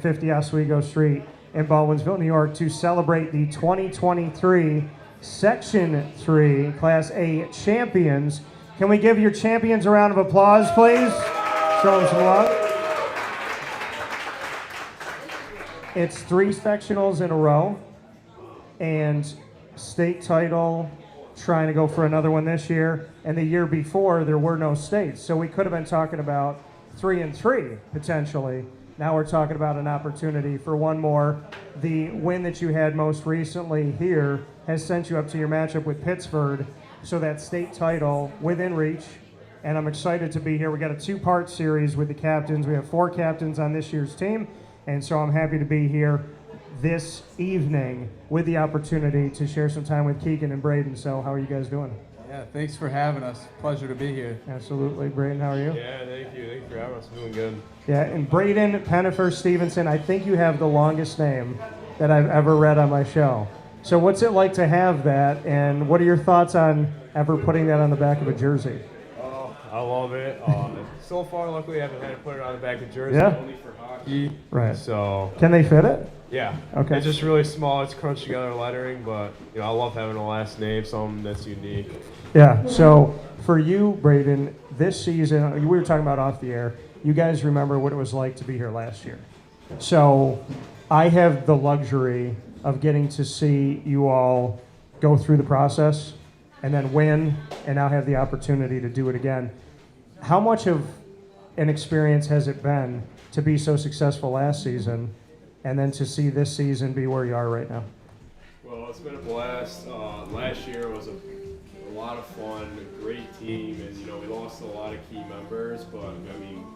50 Oswego Street in Baldwinsville, New York, to celebrate the 2023 Section 3 Class A champions. Can we give your champions a round of applause, please? Show them some love. It's 3 sectionals in a row, and state title, trying to go for another one this year. And the year before, there were no states, so we could have been talking about 3 and 3 potentially. Now we're talking about an opportunity for one more. The win that you had most recently here has sent you up to your matchup with Pittsburgh, so that state title within reach. And I'm excited to be here. We got a 2-part series with the captains. We have 4 captains on this year's team, and so I'm happy to be here this evening with the opportunity to share some time with Keegan and Brayden. So how are you guys doing? Yeah, thanks for having us. Pleasure to be here. Absolutely. Brayden, how are you? Yeah, thank you. Thanks for having us. Doing good. Yeah, and Brayden Penafeather-Stevenson, I think you have the longest name that I've ever read on my show. So what's it like to have that, and what are your thoughts on ever putting that on the back of a jersey? Oh, I love it. So far, luckily, I haven't had to put it on the back of jersey, Yeah. only for hockey. Right. So, Can they fit it? yeah. Okay. It's just really small. It's crunched together lettering, but I love having a last name, something that's unique. Yeah, so for you, Brayden, this season, we were talking about off the air, you guys remember what it was like to be here last year. So I have the luxury of getting to see you all go through the process and then win, and now have the opportunity to do it again. How much of an experience has it been to be so successful last season and then to see this season be where you are right now? Well, it's been a blast. Last year was a lot of fun, a great team, and we lost a lot of key members, but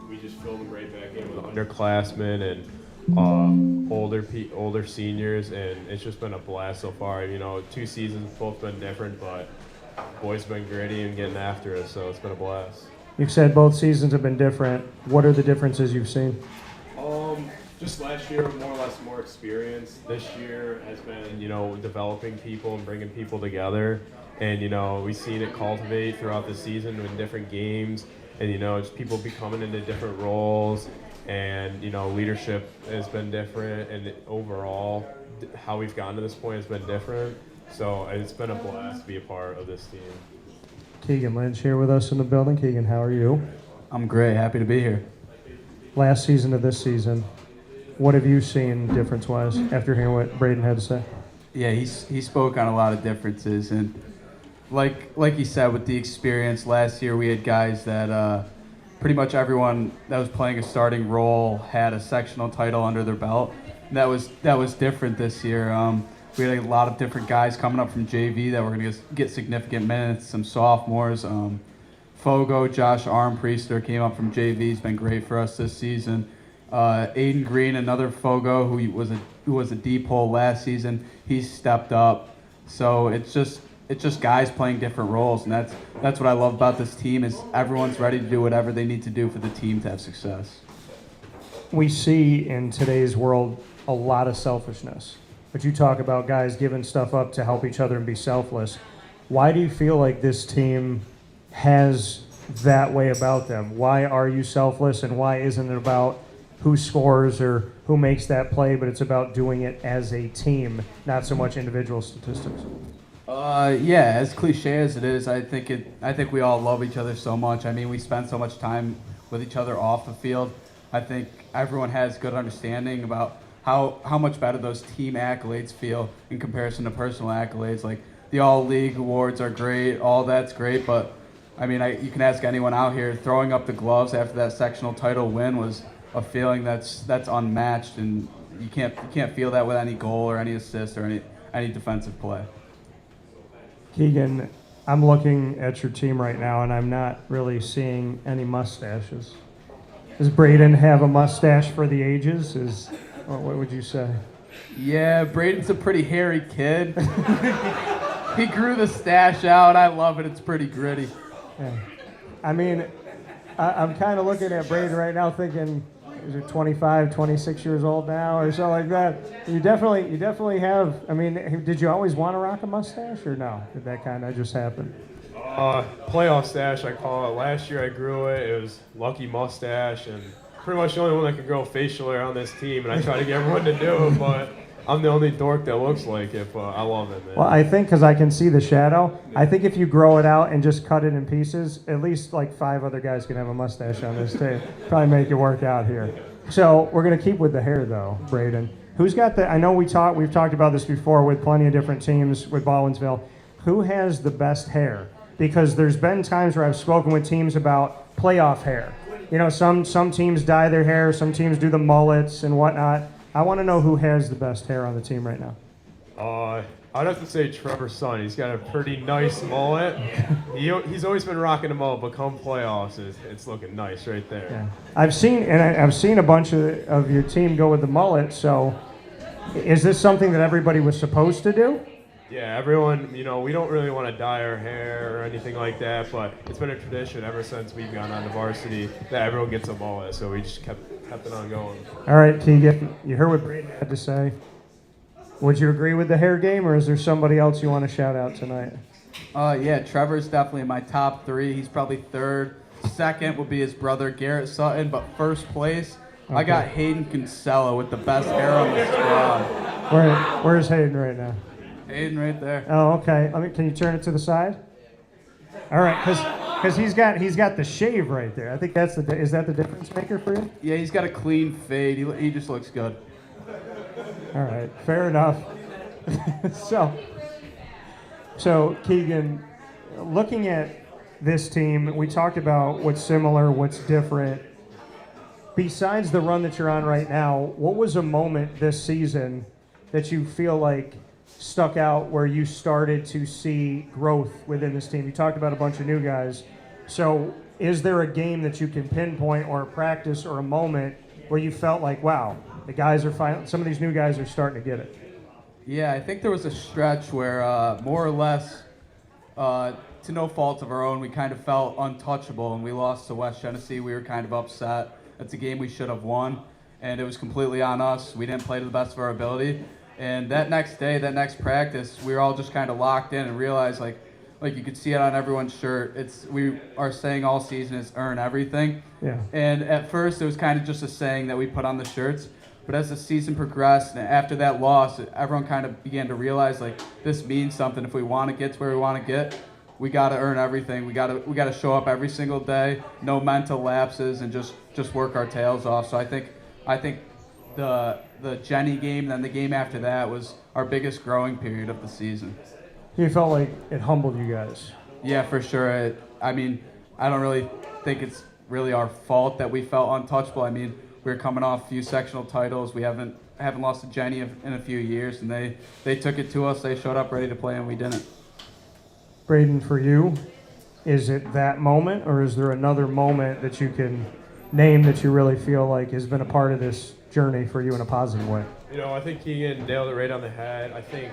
we just filled them right back in with underclassmen and older seniors, and it's just been a blast so far. 2 seasons, both been different, but boys been gritty and getting after it, so it's been a blast. You've said both seasons have been different. What are the differences you've seen? Just last year, more or less more experience. This year has been, developing people and bringing people together. And, we've seen it cultivate throughout the season in different games. And, just people becoming into different roles. And, leadership has been different. And overall, how we've gotten to this point has been different. So it's been a blast to be a part of this team. Keegan, Lynch here with us in the building. Keegan, how are you? I'm great. Happy to be here. Last season to this season, what have you seen difference-wise after hearing what Brayden had to say? Yeah, he spoke on a lot of differences, and like he said, with the experience last year, we had guys that pretty much everyone that was playing a starting role had a sectional title under their belt. And that was different this year. We had a lot of different guys coming up from JV that were going to get significant minutes. Some sophomores. Fogo, Josh Armpriester came up from JV. He's been great for us this season. Aiden Green, another Fogo who was a deep hole last season. He's stepped up. So it's just guys playing different roles, and that's what I love about this team is everyone's ready to do whatever they need to do for the team to have success. We see in today's world a lot of selfishness, but you talk about guys giving stuff up to help each other and be selfless. Why do you feel like this team has that way about them? Why are you selfless, and why isn't it about who scores or who makes that play, but it's about doing it as a team, not so much individual statistics? Yeah, as cliche as it is, I think we all love each other so much. We spend so much time with each other off the field. I think everyone has good understanding about how much better those team accolades feel in comparison to personal accolades. Like the all-league awards are great, all that's great, but you can ask anyone out here, throwing up the gloves after that sectional title win was a feeling that's unmatched, and you can't feel that with any goal or any assist or any defensive play. Keegan, I'm looking at your team right now, and I'm not really seeing any mustaches. Does Brayden have a mustache for the ages? What would you say? Yeah, Brayden's a pretty hairy kid. He grew the stash out. I love it. It's pretty gritty. Yeah. I'm kind of looking at Brayden right now thinking, is it 25, 26 years old now or something like that? You definitely have. Did you always want to rock a mustache or no? Did that kind of just happen? Playoff stash, I call it. Last year I grew it. It was lucky mustache, and pretty much the only one that can grow facial hair on this team, and I try to get everyone to do it, but I'm the only dork that looks like it, but I love it, man. Well, I think because I can see the shadow, I think if you grow it out and just cut it in pieces, at least like 5 other guys can have a mustache on this team. Probably make it work out here. So we're going to keep with the hair, though, Brayden. Who's got the, I know we've talked about this before with plenty of different teams with Baldwinsville. Who has the best hair? Because there's been times where I've spoken with teams about playoff hair. You know, some teams dye their hair, some teams do the mullets and whatnot. I want to know who has the best hair on the team right now. I'd have to say Trevor's son. He's got a pretty nice mullet. He's always been rocking a mullet, but come playoffs, it's looking nice right there. Yeah. I've seen a bunch of your team go with the mullet. So, is this something that everybody was supposed to do? Yeah, everyone, you know, we don't really want to dye our hair or anything like that, but it's been a tradition ever since we've gone on to varsity that everyone gets a mullet, so we just kept it on going. All right, Keegan, you heard what Brayden had to say. Would you agree with the hair game, or is there somebody else you want to shout out tonight? Yeah, Trevor's definitely in my top 3. He's probably 3rd. 2nd would be his brother Garrett Sutton, but 1st place, okay. I got Hayden Kinsella with the best hair on the squad. Where's Hayden right now? Hayden right there. Oh, okay. Can you turn it to the side? All right, because he's got the shave right there. I think is that the difference maker for you? Yeah, he's got a clean fade. He just looks good. All right, fair enough. So Keegan, looking at this team, we talked about what's similar, what's different. Besides the run that you're on right now, what was a moment this season that you feel like stuck out where you started to see growth within this team? You talked about a bunch of new guys. So is there a game that you can pinpoint or a practice or a moment where you felt like, wow, the guys are some of these new guys are starting to get it? Yeah, I think there was a stretch where more or less, to no fault of our own, we kind of felt untouchable, and we lost to West Genesee. We were kind of upset. That's a game we should have won, and it was completely on us. We didn't play to the best of our ability. And that next day, that next practice, we were all just kind of locked in and realized, like you could see it on everyone's shirt. We are saying all season is earn everything. Yeah. And at first, it was kind of just a saying that we put on the shirts. But as the season progressed, and after that loss, everyone kind of began to realize, like, this means something. If we want to get to where we want to get, we got to earn everything. We got to show up every single day, no mental lapses, and just work our tails off. So I think the Jenny game, and then the game after that was our biggest growing period of the season. You felt like it humbled you guys? Yeah, for sure. I don't really think it's really our fault that we felt untouchable. I mean, we were coming off a few sectional titles. We haven't lost to Jenny in a few years, and they took it to us. They showed up ready to play, and we didn't. Brayden, for you, is it that moment, or is there another moment that you can name that you really feel like has been a part of this journey for you in a positive way? You know, I think Keegan nailed it right on the head. I think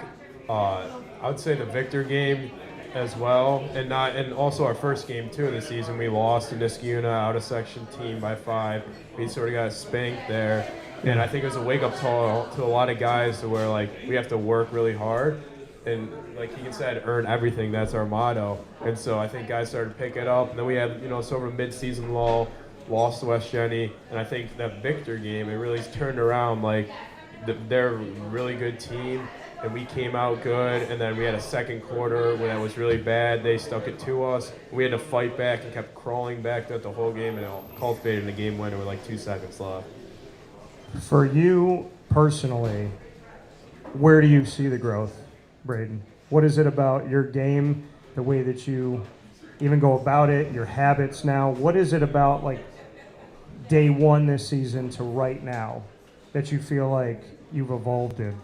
I would say the Victor game as well, and also our first game too of the season. We lost to Niskayuna out of section team by 5. We sort of got spanked there, and I think it was a wake up call to a lot of guys to where, like, we have to work really hard, and like Keegan said, earn everything. That's our motto. And so I think guys started to pick it up, and then we had, you know, sort of a mid-season lull, lost to West Jenny, and I think that Victor game, it really turned around. Like, they're a really good team, and we came out good, and then we had a second quarter where that was really bad. They stuck it to us. We had to fight back and kept crawling back throughout the whole game, and it cultivated the game winner with like 2 seconds left. For you personally, where do you see the growth, Brayden? What is it about your game, the way that you even go about it, your habits now? What is it about, like, day one this season to right now that you feel like you've evolved in?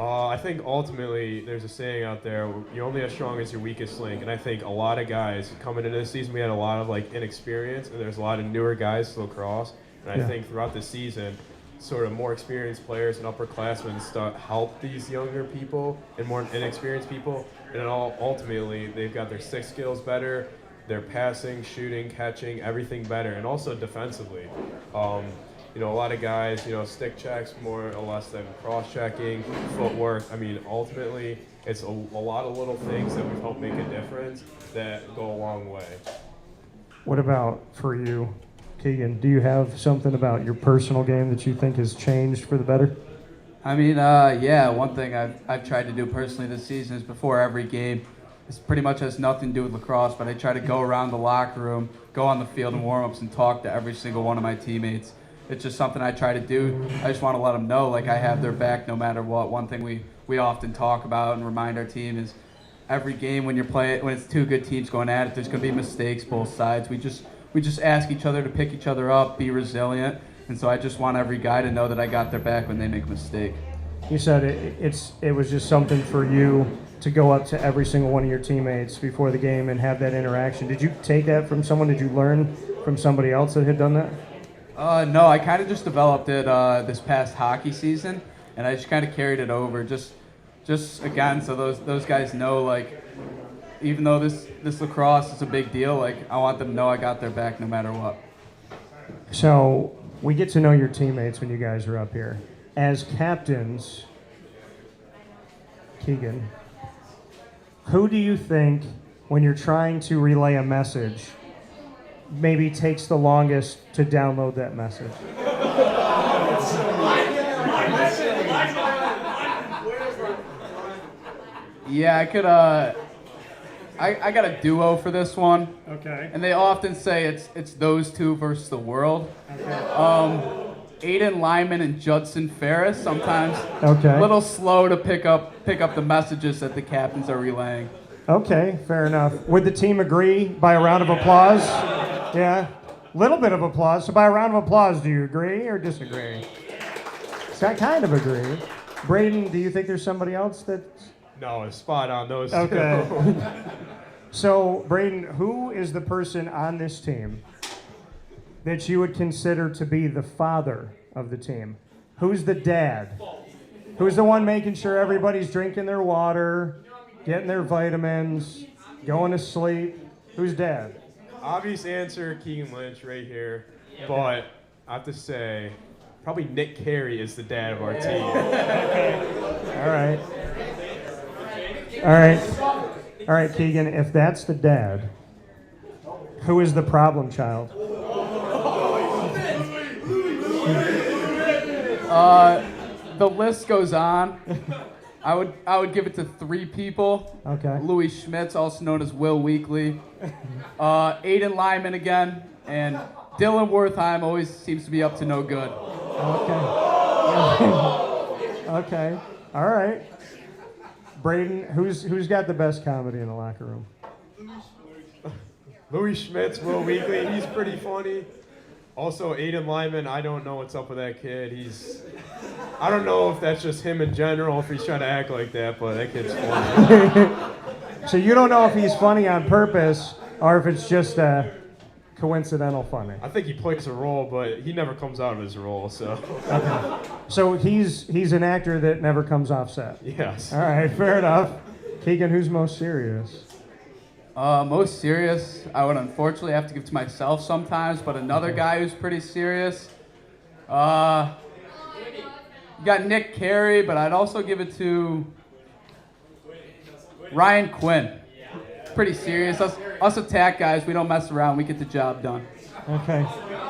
I think ultimately there's a saying out there, you're only as strong as your weakest link. And I think a lot of guys coming into this season, we had a lot of like inexperience, and there's a lot of newer guys to lacrosse. And I think throughout the season, sort of more experienced players and upperclassmen help these younger people and more inexperienced people. And ultimately, they've got their stick skills better, their passing, shooting, catching, everything better, and also defensively. You know, a lot of guys, you know, stick checks more or less than cross-checking, footwork. I mean, ultimately, it's a lot of little things that we've helped make a difference that go a long way. What about for you? Keegan, do you have something about your personal game that you think has changed for the better? I mean, yeah, one thing I've tried to do personally this season is before every game, this pretty much has nothing to do with lacrosse, but I try to go around the locker room, go on the field in warm-ups, and talk to every single one of my teammates. It's just something I try to do. I just want to let them know, like, I have their back no matter what. One thing we often talk about and remind our team is every game when it's two good teams going at it, there's going to be mistakes both sides. We just ask each other to pick each other up, be resilient, and so I just want every guy to know that I got their back when they make a mistake. You said it was just something for you to go up to every single one of your teammates before the game and have that interaction. Did you take that from someone? Did you learn from somebody else that had done that? No, I kind of just developed it this past hockey season, and I just kind of carried it over. Just again, so those guys know, like, even though this lacrosse is a big deal, like, I want them to know I got their back no matter what. So we get to know your teammates when you guys are up here. As captains, Keegan, who do you think, when you're trying to relay a message, maybe takes the longest to download that message? Yeah, I could. I got a duo for this one. Okay. And they often say it's those two versus the world. Okay. Aiden Lyman and Judson Ferris, sometimes Okay. a little slow to pick up the messages that the captains are relaying. Okay, fair enough. Would the team agree by a round of applause? Yeah? Little bit of applause. So by a round of applause, do you agree or disagree? So I kind of agree. Brayden, do you think there's somebody else that... No, it's spot on those Okay. two. So, Brayden, who is the person on this team that you would consider to be the father of the team? Who's the dad? Who's the one making sure everybody's drinking their water, getting their vitamins, going to sleep? Who's dad? Obvious answer, Keegan Lynch right here. But I have to say, probably Nick Carey is the dad of our team. All right. All right. All right, Keegan, if that's the dad, who is the problem child? The list goes on. I would give it to three people. Okay. Louis Schmitz, also known as Will Weekly. Aiden Lyman again. And Dylan Wertheim always seems to be up to no good. Okay. Okay. All right. Brayden, who's got the best comedy in the locker room? Louis Schmitz, Will Weekly, he's pretty funny. Also, Aiden Lyman, I don't know what's up with that kid. I don't know if that's just him in general, if he's trying to act like that, but that kid's funny. So you don't know if he's funny on purpose or if it's just coincidental funny. I think he plays a role, but he never comes out of his role, so. Okay. So he's an actor that never comes off set. Yes. All right, fair enough. Keegan, who's most serious? Most serious, I would unfortunately have to give to myself sometimes, but another guy who's pretty serious. You got Nick Carey, but I'd also give it to Ryan Quinn. Pretty serious. Us attack guys, we don't mess around. We get the job done. Okay.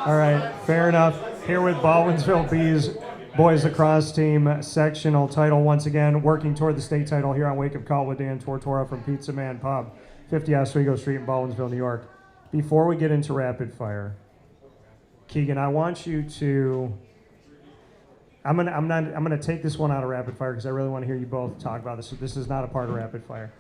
All right. Fair enough. Here with Baldwinsville Bees Boys Lacrosse Team sectional title once again, working toward the state title here on Wake Up Call with Dan Tortora from Pizza Man Pub, 50 Oswego Street in Baldwinsville, New York. Before we get into rapid fire, Keegan, I want you to. I'm gonna take this one out of rapid fire because I really want to hear you both talk about this. So this is not a part of rapid fire.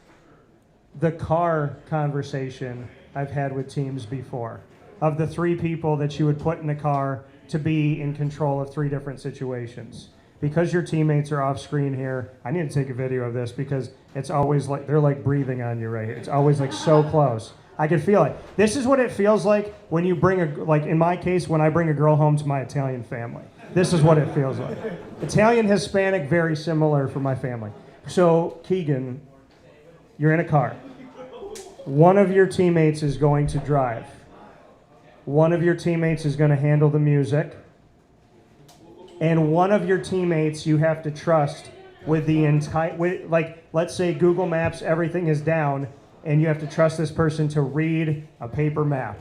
The car conversation I've had with teams before, of the three people that you would put in a car to be in control of three different situations. Because your teammates are off screen here, I need to take a video of this because it's always like, they're like breathing on you right here. It's always like so close. I can feel it. This is what it feels like when you bring like in my case, when I bring a girl home to my Italian family. This is what it feels like. Italian, Hispanic, very similar for my family. So, Keegan, you're in a car. One of your teammates is going to drive. One of your teammates is going to handle the music. And one of your teammates you have to trust with the entire, like, let's say Google Maps, everything is down, and you have to trust this person to read a paper map.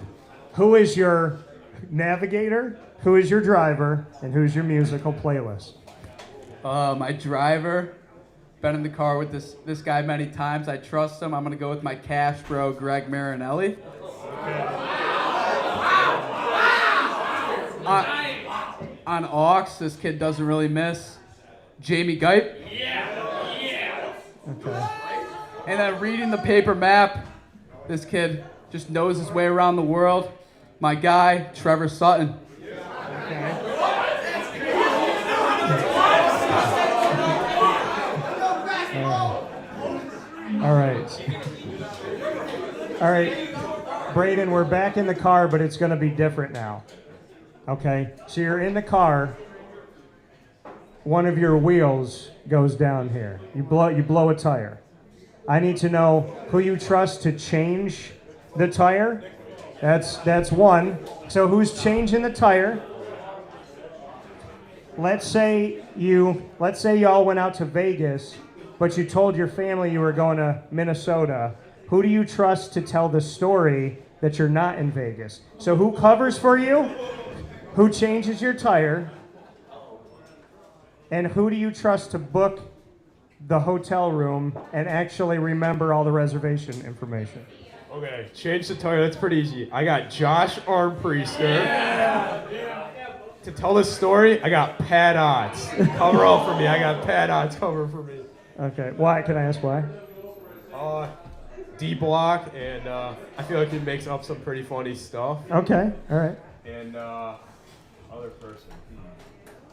Who is your Navigator, who is your driver, and who's your musical playlist? My driver, been in the car with this guy many times. I trust him. I'm going to go with my cash bro, Greg Marinelli. On aux, this kid doesn't really miss. Jamie Gipe. Okay. And then reading the paper map, this kid just knows his way around the world. My guy, Trevor Sutton. Okay. All right. All right. Brayden, we're back in the car, but it's going to be different now. Okay? So you're in the car. One of your wheels goes down here. You blow a tire. I need to know who you trust to change the tire. That's one. So who's changing the tire? Let's say y'all went out to Vegas, but you told your family you were going to Minnesota. Who do you trust to tell the story that you're not in Vegas? So who covers for you? Who changes your tire? And who do you trust to book the hotel room and actually remember all the reservation information? Okay, change the tire. That's pretty easy. I got Josh Armpriester. To tell this story, I got Pat Otts. Cover up for me. I got Pat Otts cover for me. Okay, why? Can I ask why? D block, and I feel like he makes up some pretty funny stuff. Okay, all right. And other person.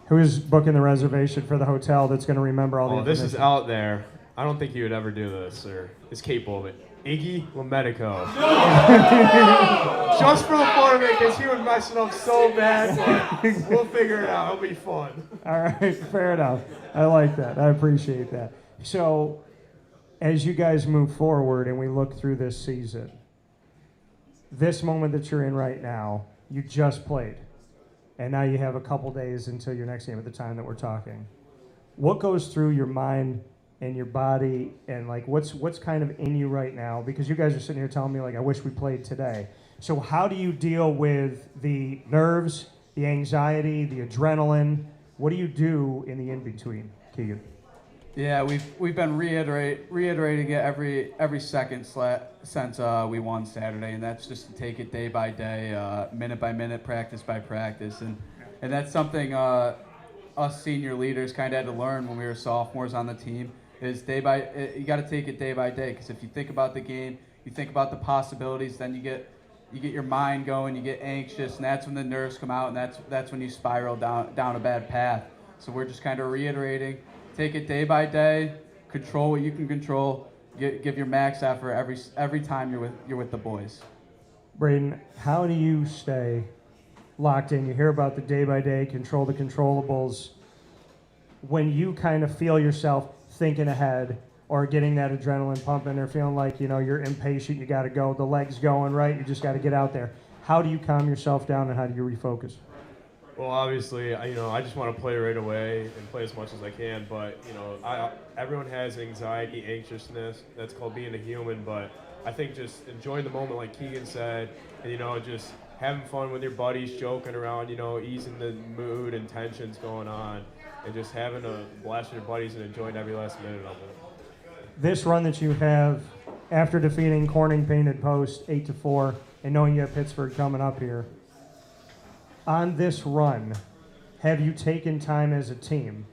Who is booking the reservation for the hotel that's going to remember all the information? This is out there. I don't think he would ever do this, or is capable of it. Iggy Lemedico. Just for the fun of it, because he would mess it up so bad, but we'll figure it out. It'll be fun. All right, fair enough. I like that. I appreciate that. So, as you guys move forward and we look through this season, this moment that you're in right now, you just played. And now you have a couple days until your next game at the time that we're talking. What goes through your mind and your body, and like what's kind of in you right now? Because you guys are sitting here telling me like, I wish we played today. So how do you deal with the nerves, the anxiety, the adrenaline? What do you do in the in-between, Keegan? Yeah, we've been reiterating it every second since we won Saturday, and that's just to take it day by day, minute by minute, practice by practice, and that's something us senior leaders kind of had to learn when we were sophomores on the team. Is you got to take it day by day, because if you think about the game, you think about the possibilities, then you get your mind going, you get anxious, and that's when the nerves come out, and that's when you spiral down a bad path. So we're just kind of reiterating. Take it day by day. Control what you can control. Give your max effort every time you're with the boys. Brayden, how do you stay locked in? You hear about the day by day, control the controllables. When you kind of feel yourself thinking ahead or getting that adrenaline pumping or feeling like you're impatient, you got to go, the legs going right, you just got to get out there. How do you calm yourself down and how do you refocus? Well, obviously, I just want to play right away and play as much as I can. But everyone has anxiety, anxiousness. That's called being a human. But I think just enjoying the moment, like Keegan said, and just having fun with your buddies, joking around, easing the mood and tensions going on, and just having a blast with your buddies and enjoying every last minute of it. This run that you have after defeating Corning Painted Post 8-4, and knowing you have Pittsburgh coming up here. On this run, have you taken time as a team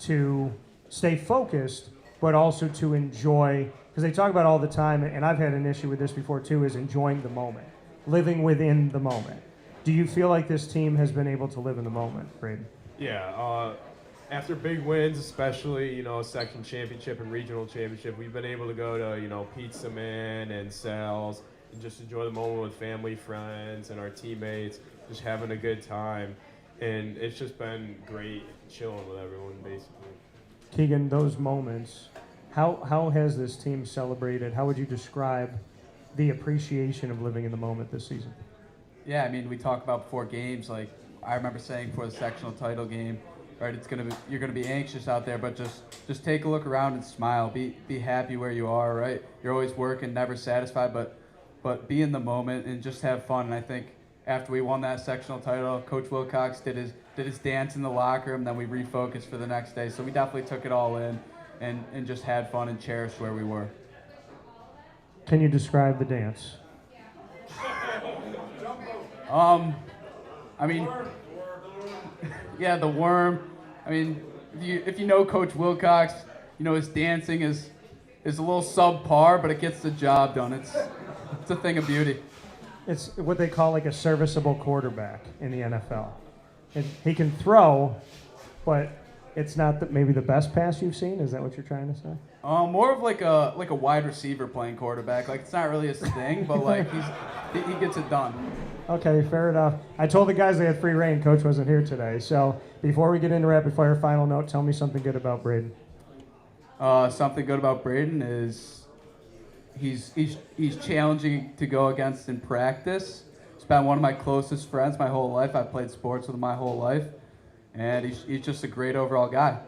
to stay focused, but also to enjoy, because they talk about all the time, and I've had an issue with this before too, is enjoying the moment, living within the moment. Do you feel like this team has been able to live in the moment, Brayden? Yeah, after big wins, especially, section championship and regional championship, we've been able to go to, Pizza Man and Sal's and just enjoy the moment with family, friends, and our teammates. Just having a good time, and it's just been great chilling with everyone, basically. Keegan, those moments, how has this team celebrated? How would you describe the appreciation of living in the moment this season? Yeah, we talk about before games, like I remember saying before the sectional title game, right? You're gonna be anxious out there, but just take a look around and smile. Be happy where you are, right? You're always working, never satisfied, but be in the moment and just have fun. And I think after we won that sectional title, Coach Wilcox did his dance in the locker room. Then we refocused for the next day. So we definitely took it all in and just had fun and cherished where we were. Can you describe the dance? I mean, yeah, the worm. I mean, if you know Coach Wilcox, you know his dancing is a little subpar, but it gets the job done. It's a thing of beauty. It's what they call like a serviceable quarterback in the NFL. He can throw, but it's not maybe the best pass you've seen. Is that what you're trying to say? More of like a wide receiver playing quarterback. Like it's not really his thing, but like he gets it done. Okay, fair enough. I told the guys they had free reign. Coach wasn't here today. So before we get into rapid fire, final note, tell me something good about Brayden. Something good about Brayden is he's challenging to go against in practice. He's been one of my closest friends my whole life. I've played sports with him my whole life, and he's just a great overall guy.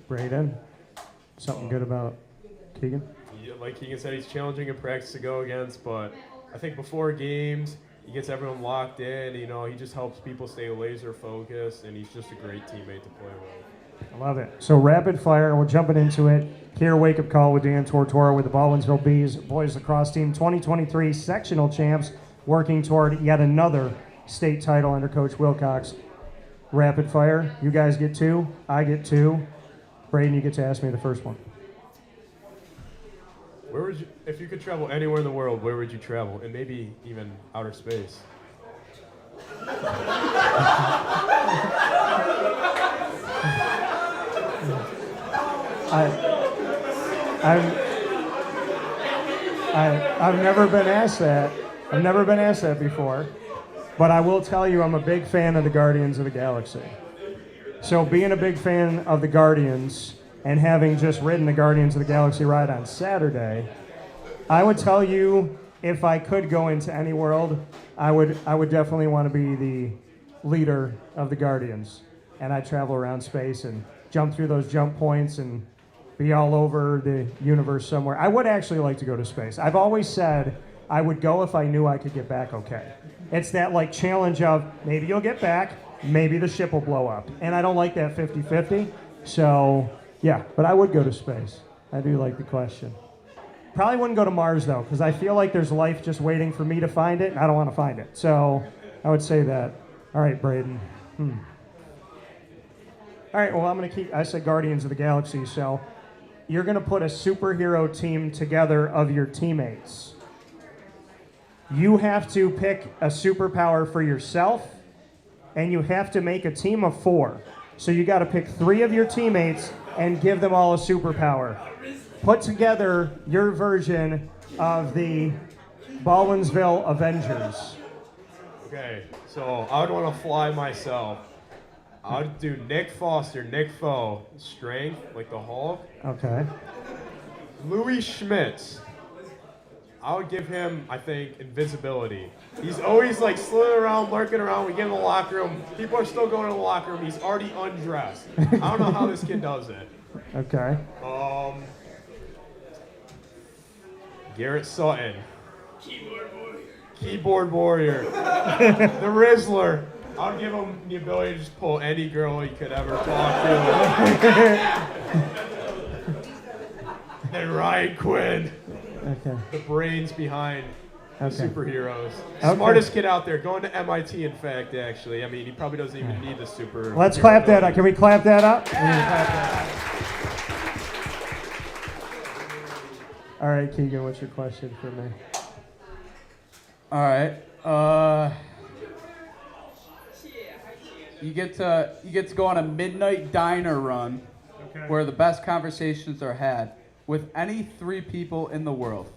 Brayden, something good about Keegan? Yeah, like Keegan said, he's challenging in practice to go against, but I think before games, he gets everyone locked in. You know, he just helps people stay laser focused, and he's just a great teammate to play with. I love it. So rapid fire, we're jumping into it. Here, wake up call with Dan Tortora with the Baldwinsville Bees Boys Lacrosse team, 2023 sectional champs, working toward yet another state title under Coach Wilcox. Rapid fire, you guys get 2, I get 2. Brayden, you get to ask me the first one. Where would you, if you could travel anywhere in the world, where would you travel? And maybe even outer space. I've never been asked that. I've never been asked that before. But I will tell you, I'm a big fan of the Guardians of the Galaxy. So being a big fan of the Guardians and having just ridden the Guardians of the Galaxy ride on Saturday, I would tell you if I could go into any world, I would definitely want to be the leader of the Guardians. And I'd travel around space and jump through those jump points and be all over the universe somewhere. I would actually like to go to space. I've always said I would go if I knew I could get back okay. It's that like challenge of maybe you'll get back, maybe the ship will blow up. And I don't like that 50-50. So, yeah, but I would go to space. I do like the question. Probably wouldn't go to Mars, though, because I feel like there's life just waiting for me to find it, and I don't want to find it. So I would say that. All right, Brayden. All right, well, I'm going to keep, I said Guardians of the Galaxy, so you're going to put a superhero team together of your teammates. You have to pick a superpower for yourself, and you have to make a team of 4. So you got to pick 3 of your teammates and give them all a superpower. Put together your version of the Baldwinsville Avengers. Okay, so I would want to fly myself. I would do Nick Foster, Nick Foe, strength, like the Hulk. Okay. Louis Schmitz. I would give him, I think, invisibility. He's always like slithering around, lurking around. We get in the locker room. People are still going to the locker room. He's already undressed. I don't know how this kid does it. Okay. Garrett Sutton. Keyboard warrior. The Rizzler. I would give him the ability to just pull any girl he could ever talk to. And Ryan Quinn. Okay. The brains behind the superheroes. Okay. Smartest kid out there. Going to MIT, in fact, actually. I mean, he probably doesn't even need the super. Let's clap that up. Can we clap that up? All right, Keegan, what's your question for me? All right. You get to go on a midnight diner run where the best conversations are had with any 3 people in the world.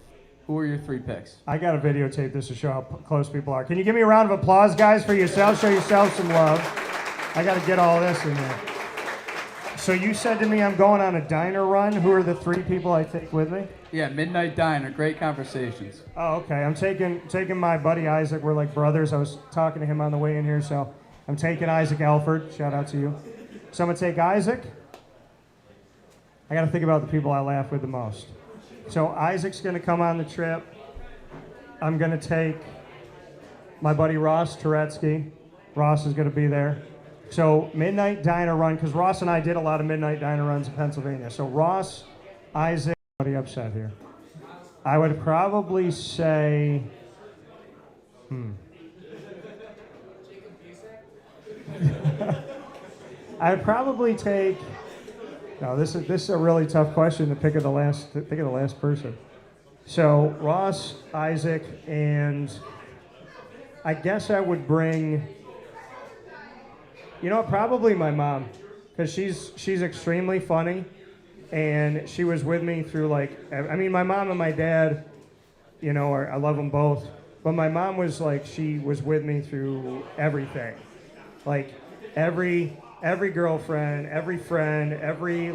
Who are your 3 picks? I got to videotape this to show how close people are. Can you give me a round of applause, guys, for yourselves? Show yourselves some love. I got to get all this in there. So you said to me I'm going on a diner run. Who are the 3 people I take with me? Yeah, midnight diner. Great conversations. Oh, okay. I'm taking my buddy Isaac. We're like brothers. I was talking to him on the way in here, so I'm taking Isaac Alford. Shout out to you. So I'm going to take Isaac. I got to think about the people I laugh with the most. So Isaac's going to come on the trip. I'm going to take my buddy Ross Turetsky. Ross is going to be there. So Midnight Diner Run, because Ross and I did a lot of Midnight Diner Runs in Pennsylvania. So Ross, Isaac, somebody upset here. I would probably say, I would probably take. No, this is a really tough question to pick of the last person. So Ross, Isaac, and I guess I would bring. You know what? Probably my mom, because she's extremely funny, and she was with me through my mom and my dad, I love them both, but my mom was she was with me through everything, every girlfriend, every friend, every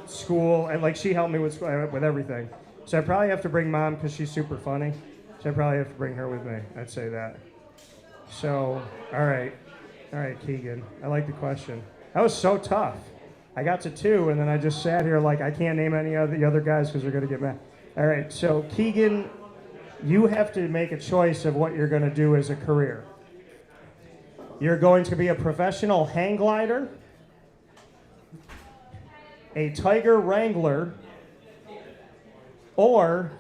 school, and she helped me with everything. So I probably have to bring mom because she's super funny. So I probably have to bring her with me. I'd say that. So all right, Keegan. I like the question. That was so tough. I got to 2, and then I just sat here I can't name any of the other guys because they're gonna get mad. All right, so Keegan, you have to make a choice of what you're gonna do as a career. You're going to be a professional hang glider, a tiger wrangler, or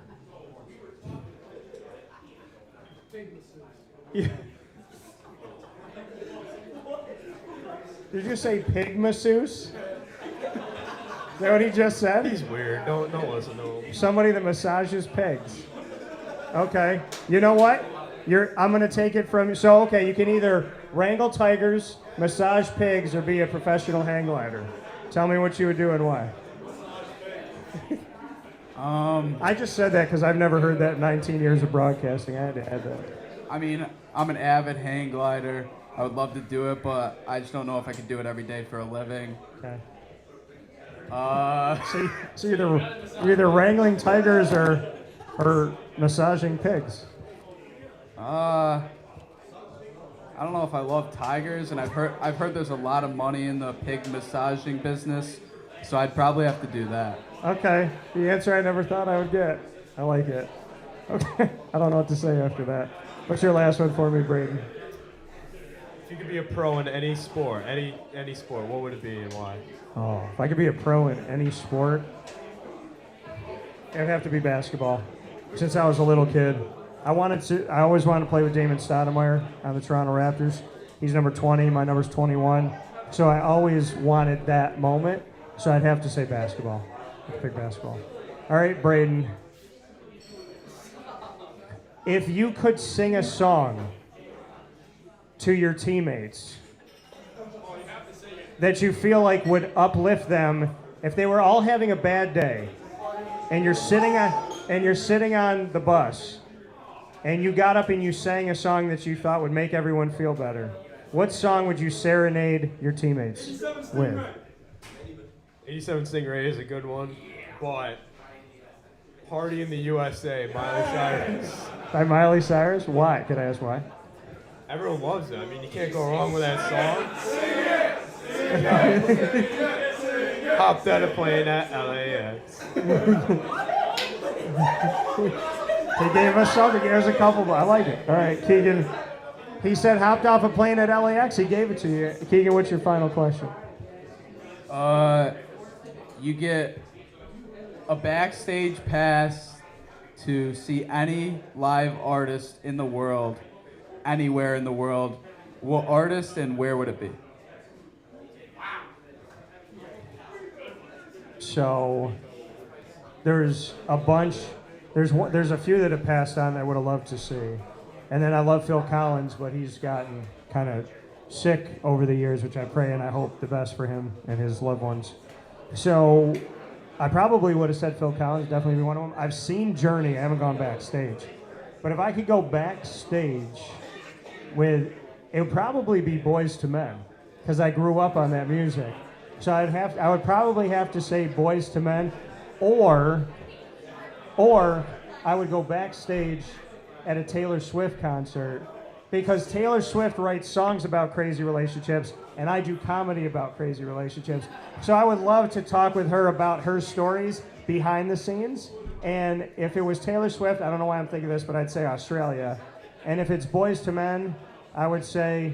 did you say pig masseuse? Is that what he just said? He's weird. Don't listen to him. Somebody that massages pigs. Okay. You know what? I'm going to take it from you. So, okay, you can either wrangle tigers, massage pigs, or be a professional hang glider. Tell me what you would do and why. I just said that because I've never heard that in 19 years of broadcasting. I had to add that. I mean, I'm an avid hang glider. I would love to do it, but I just don't know if I could do it every day for a living. Okay. So you're either wrangling tigers or massaging pigs. I don't know if I love tigers, and I've heard there's a lot of money in the pig massaging business, so I'd probably have to do that. Okay, the answer I never thought I would get. I like it. Okay, I don't know what to say after that. What's your last one for me, Brayden? If you could be a pro in any sport, any sport, what would it be and why? Oh, if I could be a pro in any sport, it would have to be basketball. Since I was a little kid, I always wanted to play with Damon Stoudemire on the Toronto Raptors. He's number 20, my number's 21. So I always wanted that moment. So I'd have to say basketball. I'd pick basketball. All right, Brayden. If you could sing a song to your teammates that you feel like would uplift them if they were all having a bad day, and you're sitting on the bus, and you got up and you sang a song that you thought would make everyone feel better, what song would you serenade your teammates with? 87 Stingray is a good one, but Party in the USA, Miley Cyrus. By Miley Cyrus? Why? Could I ask why? Everyone loves it. I mean, you can't go wrong with that song. Hopped out a plane at LAX. He gave us something. He gave us a couple. I like it. All right, Keegan. He said hopped off a plane at LAX. He gave it to you. Keegan, what's your final question? You get a backstage pass to see any live artist in the world, anywhere in the world. What artist and where would it be? So there's a bunch. There's a few that have passed on that I would have loved to see. And then I love Phil Collins, but he's gotten kind of sick over the years, which I pray and I hope the best for him and his loved ones. So I probably would have said Phil Collins, definitely be one of them. I've seen Journey, I haven't gone backstage. But if I could go backstage it would probably be Boys to Men, because I grew up on that music. So I would probably have to say Boys to Men, or I would go backstage at a Taylor Swift concert, because Taylor Swift writes songs about crazy relationships, and I do comedy about crazy relationships. So I would love to talk with her about her stories behind the scenes. And if it was Taylor Swift, I don't know why I'm thinking this, but I'd say Australia. And if it's boys to men, I would say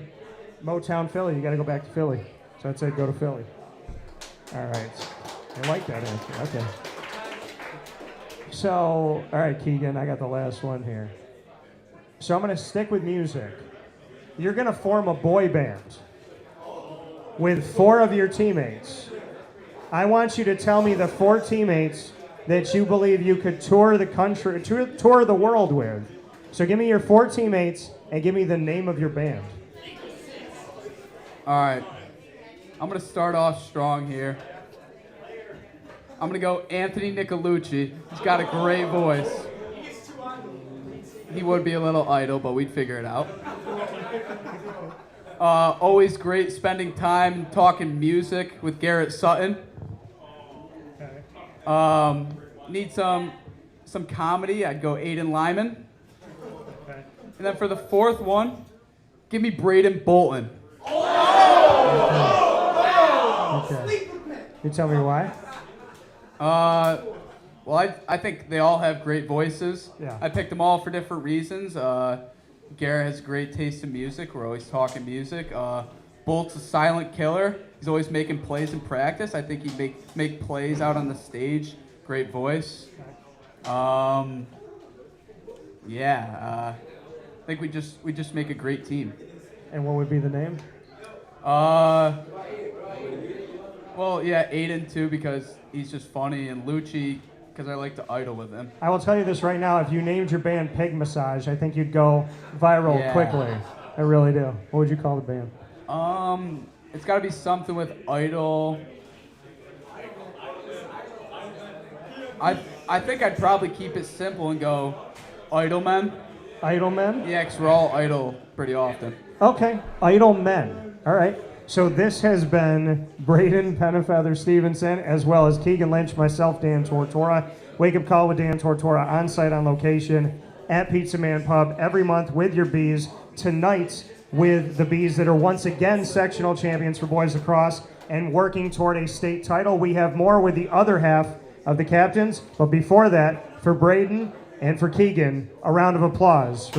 Motown Philly. You got to go back to Philly. So I'd say go to Philly. All right. I like that answer. Okay. So, all right, Keegan, I got the last one here. So I'm going to stick with music. You're going to form a boy band with 4 of your teammates. I want you to tell me the 4 teammates that you believe you could tour the country, tour the world with. So give me your 4 teammates and give me the name of your band. All right. I'm going to start off strong here. I'm going to go Anthony Nicolucci. He's got a great voice. He would be a little idle, but we'd figure it out. Always great spending time and talking music with Garrett Sutton. Need some comedy. I'd go Aiden Lyman. And then for the 4th one, give me Brayden Bolton. Okay. You tell me why? Well, I think they all have great voices. Yeah. I picked them all for different reasons. Garrett has great taste in music. We're always talking music. Bolt's a silent killer. He's always making plays in practice. I think he'd make plays out on the stage. Great voice. I think we just make a great team. And what would be the name? Well, yeah, Aiden too, because he's just funny, and Lucci because I like to idle with him. I will tell you this right now. If you named your band Pig Massage, I think you'd go viral quickly. I really do. What would you call the band? It's got to be something with idle. I think I'd probably keep it simple and go Idle Men. Idle Men? Yeah, because we're all idle pretty often. Okay, Idle Men. All right. So this has been Brayden Penafeather-Stevenson, as well as Keegan Lynch, myself, Dan Tortora. Wake Up Call with Dan Tortora, on site, on location, at Pizza Man Pub, every month with your Bees. Tonight with the Bees that are once again sectional champions for boys lacrosse and working toward a state title. We have more with the other half of the captains. But before that, for Brayden and for Keegan, a round of applause for